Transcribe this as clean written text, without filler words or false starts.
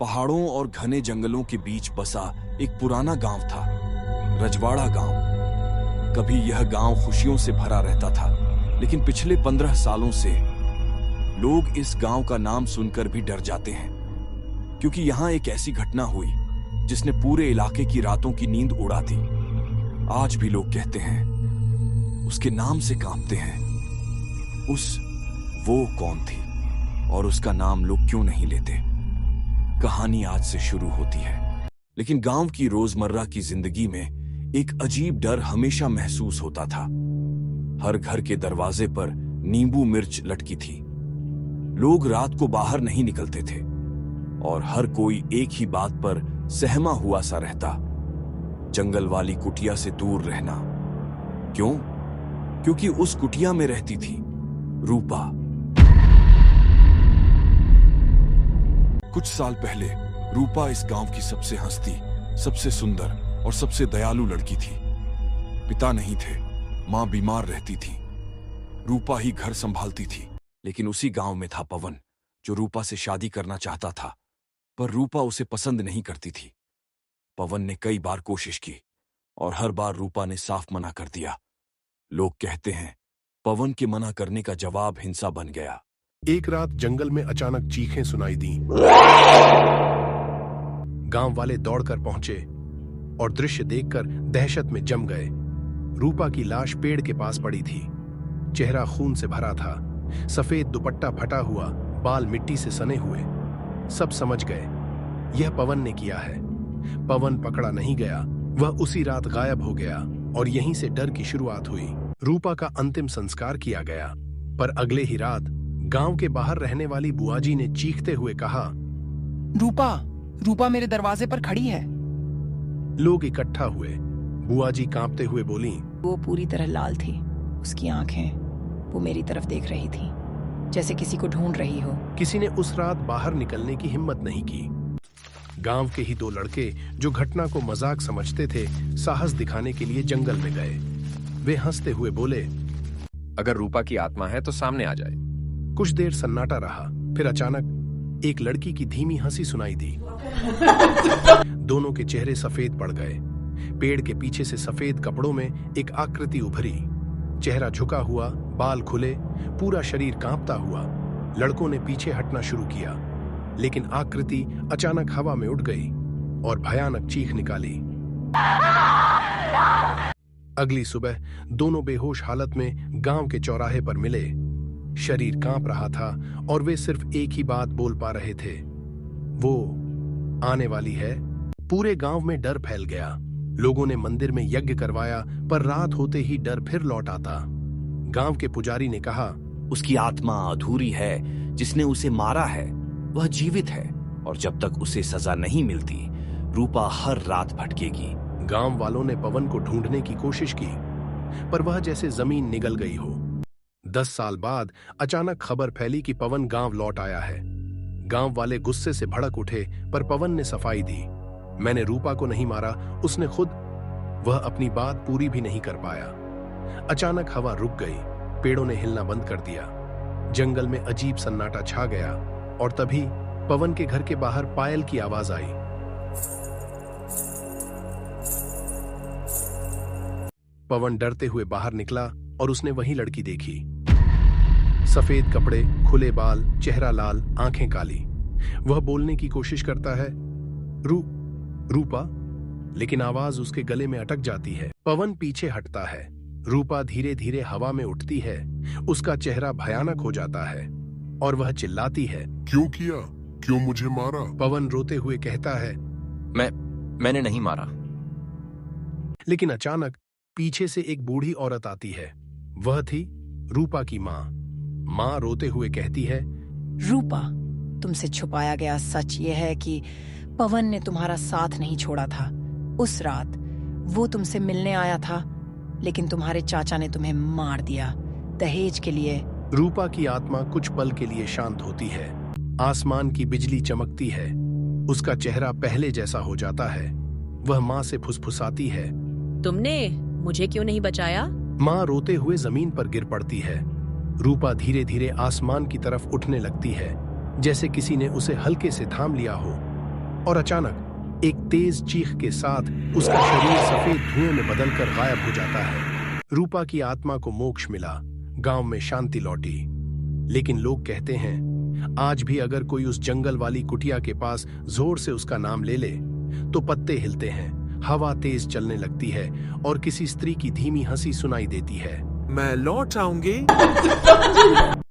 पहाड़ों और घने जंगलों के बीच बसा एक पुराना गांव था, रजवाड़ा गांव। कभी यह गांव खुशियों से भरा रहता था, लेकिन पिछले 15 सालों से लोग इस गांव का नाम सुनकर भी डर जाते हैं, क्योंकि यहां एक ऐसी घटना हुई जिसने पूरे इलाके की रातों की नींद उड़ा दी। आज भी लोग कहते हैं, उसके नाम से कांपते हैं। वो कौन थी और उसका नाम लोग क्यों नहीं लेते? कहानी आज से शुरू होती है। लेकिन गांव की रोजमर्रा की जिंदगी में एक अजीब डर हमेशा महसूस होता था। हर घर के दरवाजे पर नींबू मिर्च लटकी थी। लोग रात को बाहर नहीं निकलते थे और हर कोई एक ही बात पर सहमा हुआ सा रहता, जंगल वाली कुटिया से दूर रहना। क्यों? क्योंकि उस कुटिया में रहती थी रूपा। कुछ साल पहले रूपा इस गांव की सबसे हंसती, सबसे सुंदर और सबसे दयालु लड़की थी। पिता नहीं थे, मां बीमार रहती थी, रूपा ही घर संभालती थी। लेकिन उसी गांव में था पवन, जो रूपा से शादी करना चाहता था, पर रूपा उसे पसंद नहीं करती थी। पवन ने कई बार कोशिश की और हर बार रूपा ने साफ मना कर दिया। लोग कहते हैं, पवन के मना करने का जवाब हिंसा बन गया। एक रात जंगल में अचानक चीखें सुनाई दी। गांव वाले दौड़कर पहुंचे और दृश्य देखकर दहशत में जम गए। रूपा की लाश पेड़ के पास पड़ी थी। चेहरा खून से भरा था, सफेद दुपट्टा फटा हुआ, बाल मिट्टी से सने हुए। सब समझ गए, यह पवन ने किया है। पवन पकड़ा नहीं गया, वह उसी रात गायब हो गया और यहीं से डर की शुरुआत हुई। रूपा का अंतिम संस्कार किया गया, पर अगले ही रात गांव के बाहर रहने वाली बुआजी ने चीखते हुए कहा, रूपा मेरे दरवाजे पर खड़ी है। लोग इकट्ठा हुए। बुआजी कांपते हुए बोली, वो पूरी तरह लाल थी। उसकी आंखें वो मेरी तरफ देख रही थी, जैसे किसी को ढूंढ रही हो। किसी ने उस रात बाहर निकलने की हिम्मत नहीं की। गांव के ही दो लड़के, जो घटना को मजाक समझते थे, साहस दिखाने के लिए जंगल में गए। वे हंसते हुए बोले, अगर रूपा की आत्मा है तो सामने आ जाए। कुछ देर सन्नाटा रहा, फिर अचानक एक लड़की की धीमी हंसी सुनाई दी। दोनों के चेहरे सफेद पड़ गए। पेड़ के पीछे से सफेद कपड़ों में एक आकृति उभरी। चेहरा झुका हुआ, बाल खुले, पूरा शरीर कांपता हुआ। लड़कों ने पीछे हटना शुरू किया, लेकिन आकृति अचानक हवा में उड़ गई और भयानक चीख निकाली। अगली सुबह दोनों बेहोश हालत में गांव के चौराहे पर मिले। शरीर कांप रहा था और वे सिर्फ एक ही बात बोल पा रहे थे, वो आने वाली है। पूरे गांव में डर फैल गया। लोगों ने मंदिर में यज्ञ करवाया, पर रात होते ही डर फिर लौट आता। गांव के पुजारी ने कहा, उसकी आत्मा अधूरी है, जिसने उसे मारा है वह जीवित है, और जब तक उसे सजा नहीं मिलती रूपा हर रात भटकेगी। गांव वालों ने पवन को ढूंढने की कोशिश की, पर वह जैसे जमीन निगल गई हो। 10 साल बाद अचानक खबर फैली कि पवन गांव लौट आया है। गांव वाले गुस्से से भड़क उठे, पर पवन ने सफाई दी, मैंने रूपा को नहीं मारा, उसने खुद। वह अपनी बात पूरी भी नहीं कर पाया। अचानक हवा रुक गई, पेड़ों ने हिलना बंद कर दिया। जंगल में अजीब सन्नाटा छा गया और तभी पवन के घर के बाहर पायल की आवाज आई। पवन डरते हुए बाहर निकला और उसने वही लड़की देखी। सफेद कपड़े, खुले बाल, चेहरा लाल, आंखें काली। वह बोलने की कोशिश करता है, रूपा, लेकिन आवाज उसके गले में अटक जाती है। पवन पीछे हटता है। रूपा धीरे धीरे हवा में उठती है। उसका चेहरा भयानक हो जाता है और वह चिल्लाती है, क्यों किया? क्यों मुझे मारा? पवन रोते हुए कहता है, मैंने नहीं मारा। लेकिन अचानक पीछे से एक बूढ़ी औरत आती है। वह थी रूपा की माँ। माँ रोते हुए कहती है, रूपा, तुमसे छुपाया गया सच यह है कि पवन ने तुम्हारा साथ नहीं छोड़ा था। उस रात वो तुमसे मिलने आया था, लेकिन तुम्हारे चाचा ने तुम्हें मार दिया, दहेज के लिए। रूपा की आत्मा कुछ पल के लिए शांत होती है। आसमान की बिजली चमकती है। उसका चेहरा पहले जैसा हो जाता है। वह माँ से फुसफुसाती है, तुमने मुझे क्यों नहीं बचाया? माँ रोते हुए जमीन पर गिर पड़ती है। रूपा धीरे धीरे आसमान की तरफ उठने लगती है, जैसे किसी ने उसे हल्के से थाम लिया हो। और अचानक एक तेज चीख के साथ उसका शरीर सफेद धुएं में बदलकर गायब हो जाता है। रूपा की आत्मा को मोक्ष मिला, गांव में शांति लौटी। लेकिन लोग कहते हैं आज भी अगर कोई उस जंगल वाली कुटिया के पास जोर से उसका नाम ले ले तो पत्ते हिलते हैं, हवा तेज चलने लगती है और किसी स्त्री की धीमी हंसी सुनाई देती है। मैं लौट आऊंगी।